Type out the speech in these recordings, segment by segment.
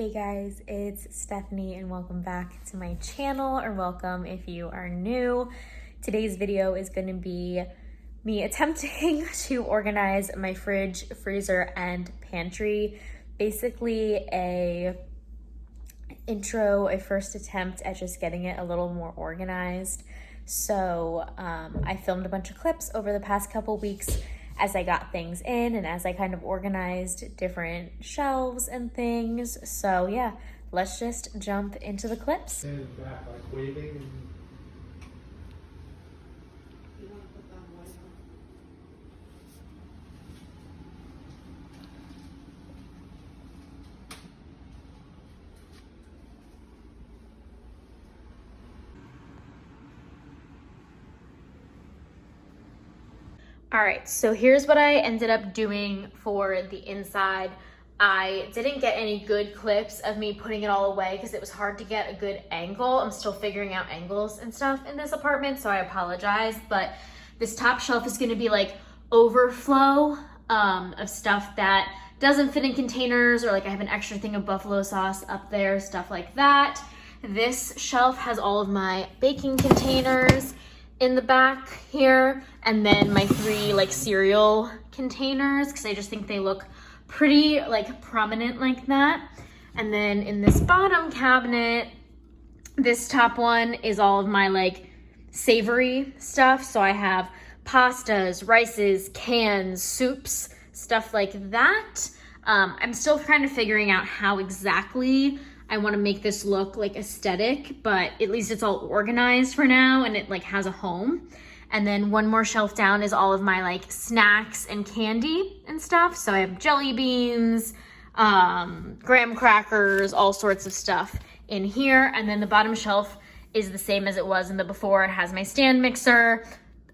Hey guys, it's Stephanie and welcome back to my channel, or welcome if you are new. Today's video is going to be me attempting to organize my fridge, freezer, and pantry. Basically a first attempt at just getting it a little more organized. So I filmed a bunch of clips over the past couple weeks as I got things in and as I kind of organized different shelves and things. So yeah, let's just jump into the clips. And back, like waving and... You want to put that one on? All right, so here's what I ended up doing for the inside. I didn't get any good clips of me putting it all away because it was hard to get a good angle. I'm still figuring out angles and stuff in this apartment, so I apologize. But this top shelf is gonna be like overflow of stuff that doesn't fit in containers, or like I have an extra thing of buffalo sauce up there, stuff like that. This shelf has all of my baking containers in the back here, and then my 3 like cereal containers because I just think they look pretty like prominent like that. And then in this bottom cabinet, this top one is all of my like savory stuff. So I have pastas, rices, cans, soups, stuff like that. I'm still kind of figuring out how exactly I want to make this look like aesthetic, but at least it's all organized for now and it like has a home. And then one more shelf down is all of my like snacks and candy and stuff. So I have jelly beans, graham crackers, all sorts of stuff in here. And then the bottom shelf is the same as it was in the before. It has my stand mixer,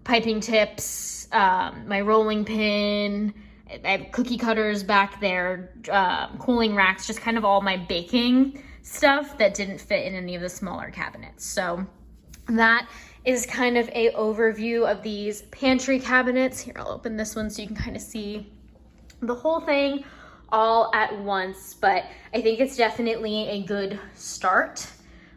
piping tips, my rolling pin, I have cookie cutters back there, cooling racks, just kind of all my baking stuff that didn't fit in any of the smaller cabinets. So that is kind of a overview of these pantry cabinets. Here, I'll open this one so you can kind of see the whole thing all at once. But I think it's definitely a good start,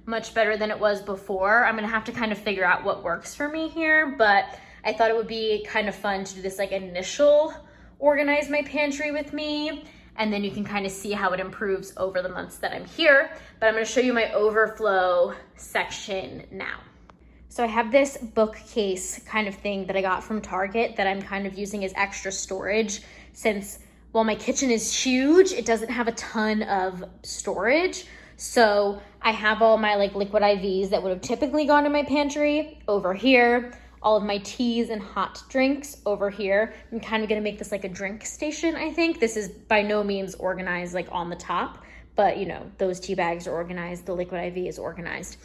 much better than it was before. I'm gonna have to kind of figure out what works for me here, but I thought it would be kind of fun to do this like initial organize my pantry with me, and then you can kind of see how it improves over the months that I'm here. But I'm going to show you my overflow section now. So I have this bookcase kind of thing that I got from Target that I'm kind of using as extra storage, since while my kitchen is huge, it doesn't have a ton of storage. So I have all my like liquid IVs that would have typically gone in my pantry over here, all of my teas and hot drinks over here. I'm kind of gonna make this like a drink station, I think. This is by no means organized like on the top, but you know, those tea bags are organized, the liquid IV is organized.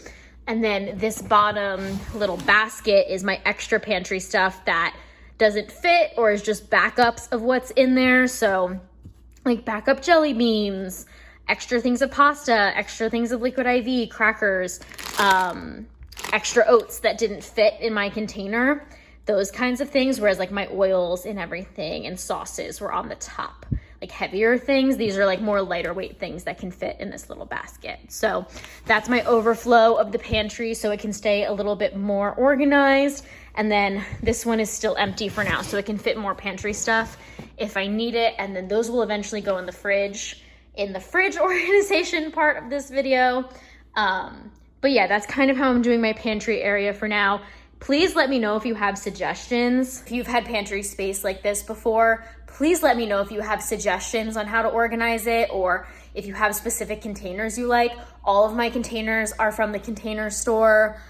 And then this bottom little basket is my extra pantry stuff that doesn't fit or is just backups of what's in there. So like backup jelly beans, extra things of pasta, extra things of liquid IV, crackers, extra oats that didn't fit in my container, those kinds of things. Whereas like my oils and everything and sauces were on the top, like heavier things. These are like more lighter weight things that can fit in this little basket. So that's my overflow of the pantry, so it can stay a little bit more organized. And then this one is still empty for now, so it can fit more pantry stuff if I need it. And then those will eventually go in the fridge organization part of this video. But yeah, that's kind of how I'm doing my pantry area for now. Please let me know if you have suggestions. If you've had pantry space like this before, please let me know if you have suggestions on how to organize it, or if you have specific containers you like. All of my containers are from the Container Store.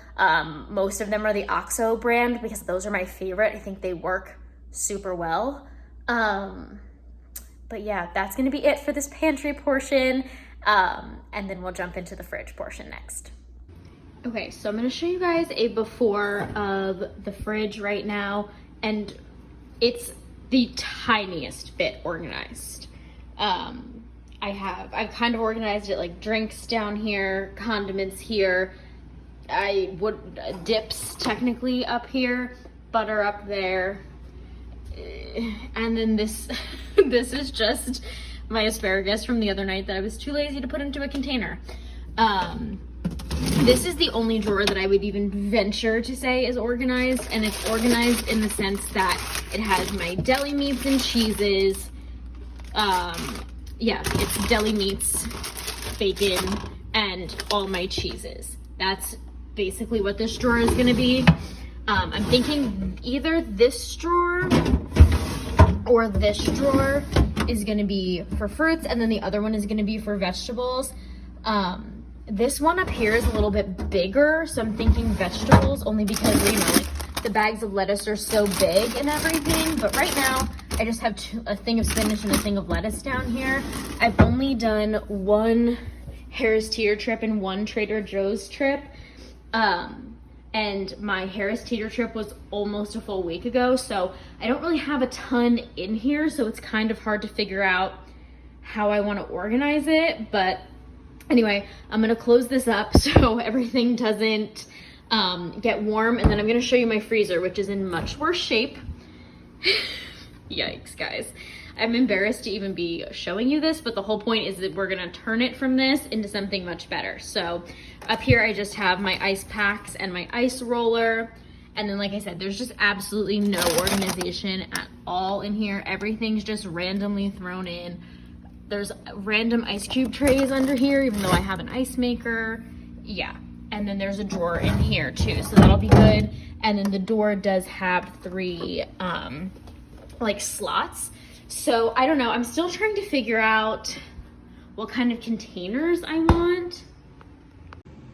Most of them are the OXO brand because those are my favorite. I think they work super well. But yeah, that's gonna be it for this pantry portion. And then we'll jump into the fridge portion next. Okay, so I'm gonna show you guys a before of the fridge right now, and it's the tiniest bit organized. I've kind of organized it like drinks down here, condiments here, dips technically up here, butter up there, and then this this is just my asparagus from the other night that I was too lazy to put into a container. This is the only drawer that I would even venture to say is organized, and it's organized in the sense that it has my deli meats and cheeses. Yeah, it's deli meats, bacon, and all my cheeses. That's basically what this drawer is gonna be. I'm thinking either this drawer or this drawer is gonna be for fruits, and then the other one is gonna be for vegetables. This one up here is a little bit bigger, so I'm thinking vegetables, only because, you know, like the bags of lettuce are so big and everything. But right now, I just have a thing of spinach and a thing of lettuce down here. I've only done one Harris Teeter trip and one Trader Joe's trip. And my Harris Teeter trip was almost a full week ago, so I don't really have a ton in here, so it's kind of hard to figure out how I want to organize it. But anyway, I'm gonna close this up so everything doesn't get warm, and then I'm gonna show you my freezer, which is in much worse shape. Yikes, guys. I'm embarrassed to even be showing you this, but the whole point is that we're gonna turn it from this into something much better. So up here, I just have my ice packs and my ice roller. And then, like I said, there's just absolutely no organization at all in here. Everything's just randomly thrown in. There's random ice cube trays under here, even though I have an ice maker. Yeah, and then there's a drawer in here too, so that'll be good. And then the door does have 3 like slots. So I don't know, I'm still trying to figure out what kind of containers I want.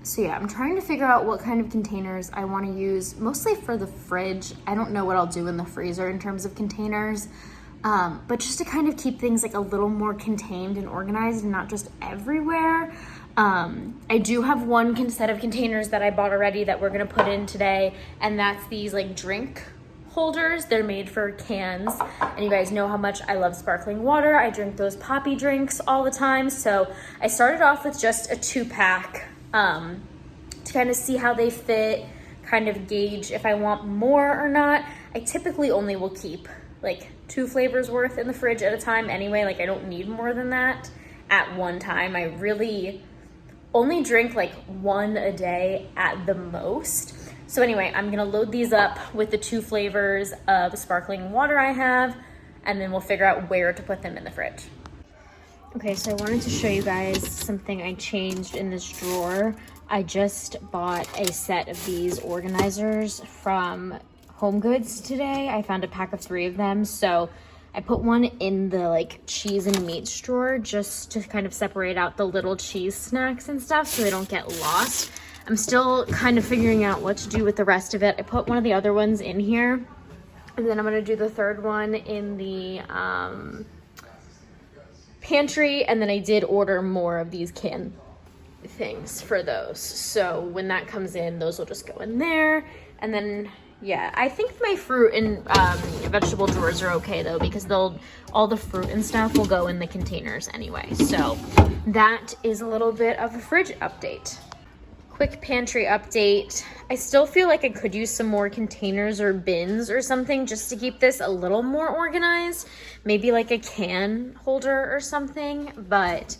So yeah, I'm trying to figure out what kind of containers I want to use, mostly for the fridge. I don't know what I'll do in the freezer in terms of containers. But just to kind of keep things like a little more contained and organized and not just everywhere. I do have one set of containers that I bought already that we're gonna put in today, and that's these like drink holders. They're made for cans, and you guys know how much I love sparkling water. I drink those poppy drinks all the time, so I started off with just a 2-pack to kind of see how they fit, kind of gauge if I want more or not. I typically only will keep like 2 flavors worth in the fridge at a time anyway. Like I don't need more than that at one time. I really only drink like 1 a day at the most. So anyway, I'm gonna load these up with the 2 flavors of sparkling water I have, and then we'll figure out where to put them in the fridge. Okay, so I wanted to show you guys something I changed in this drawer. I just bought a set of these organizers from Home Goods today. I found a pack of 3 of them, so I put one in the like cheese and meats drawer just to kind of separate out the little cheese snacks and stuff so they don't get lost. I'm still kind of figuring out what to do with the rest of it. I put one of the other ones in here, and then I'm gonna do the 3rd one in the pantry, and then I did order more of these can things for those. So when that comes in, those will just go in there. And then yeah, I think my fruit and vegetable drawers are okay though, because all the fruit and stuff will go in the containers anyway. So that is a little bit of a fridge update. Quick pantry update. I still feel like I could use some more containers or bins or something just to keep this a little more organized. Maybe like a can holder or something, but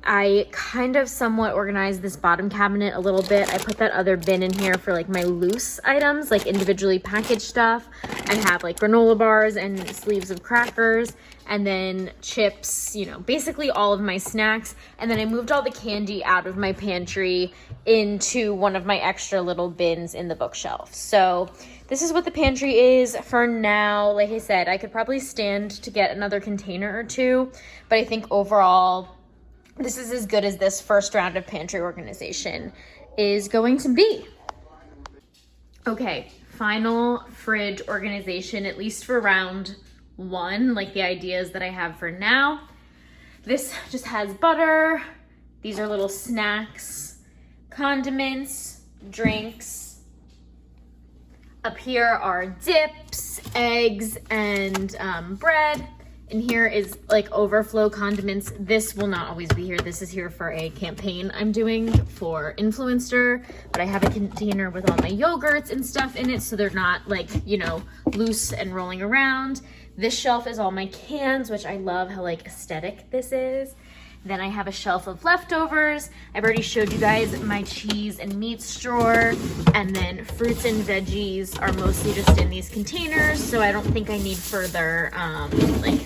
I kind of somewhat organized this bottom cabinet a little bit. I put that other bin in here for like my loose items, like individually packaged stuff. I have like granola bars and sleeves of crackers, and then chips, you know, basically all of my snacks. And then I moved all the candy out of my pantry into one of my extra little bins in the bookshelf. So this is what the pantry is for now. Like I said, I could probably stand to get another container or 2, but I think overall, this is as good as this first round of pantry organization is going to be. Okay, final fridge organization, at least for round 1, like the ideas that I have for now. This just has butter. These are little snacks, condiments, drinks. Up here are dips, eggs, and bread. And here is like overflow condiments. This will not always be here. This is here for a campaign I'm doing for Influencer, but I have a container with all my yogurts and stuff in it so they're not like, you know, loose and rolling around. This shelf is all my cans, which I love how like aesthetic this is. Then I have a shelf of leftovers. I've already showed you guys my cheese and meats drawer. And then fruits and veggies are mostly just in these containers. So I don't think I need further like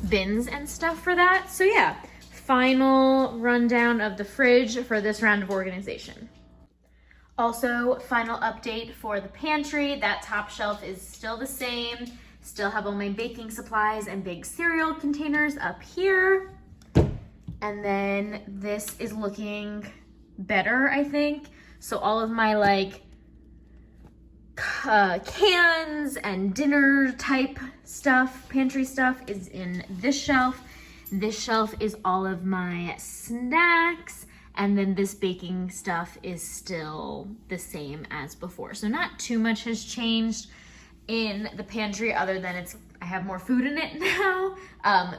bins and stuff for that. So yeah, final rundown of the fridge for this round of organization. Also, final update for the pantry. That top shelf is still the same. Still have all my baking supplies and big cereal containers up here. And then this is looking better, I think. So all of my like cans and dinner type stuff, pantry stuff is in this shelf. This shelf is all of my snacks. And then this baking stuff is still the same as before. So not too much has changed in the pantry other than I have more food in it now.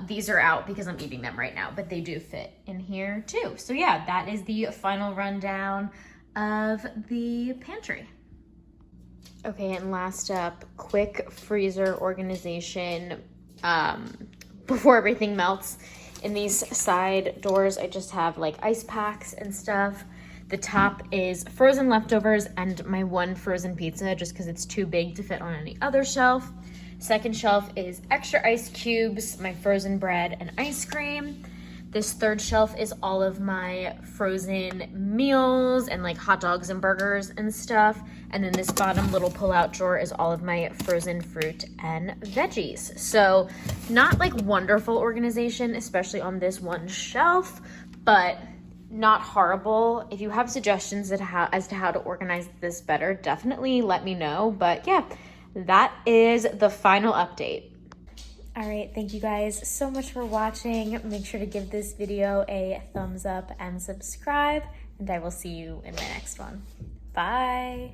These are out because I'm eating them right now, but they do fit in here too. So yeah, that is the final rundown of the pantry. Okay, and last up, quick freezer organization before everything melts. In these side doors, I just have like ice packs and stuff. The top is frozen leftovers and my one frozen pizza just because it's too big to fit on any other shelf. Second shelf is extra ice cubes, my frozen bread and ice cream. This third shelf is all of my frozen meals and like hot dogs and burgers and stuff. And then this bottom little pull-out drawer is all of my frozen fruit and veggies. So not like wonderful organization, especially on this one shelf, but not horrible. If you have suggestions as to how to organize this better, definitely let me know. But yeah, that is the final update. All right, thank you guys so much for watching. Make sure to give this video a thumbs up and subscribe, and I will see you in my next one. Bye.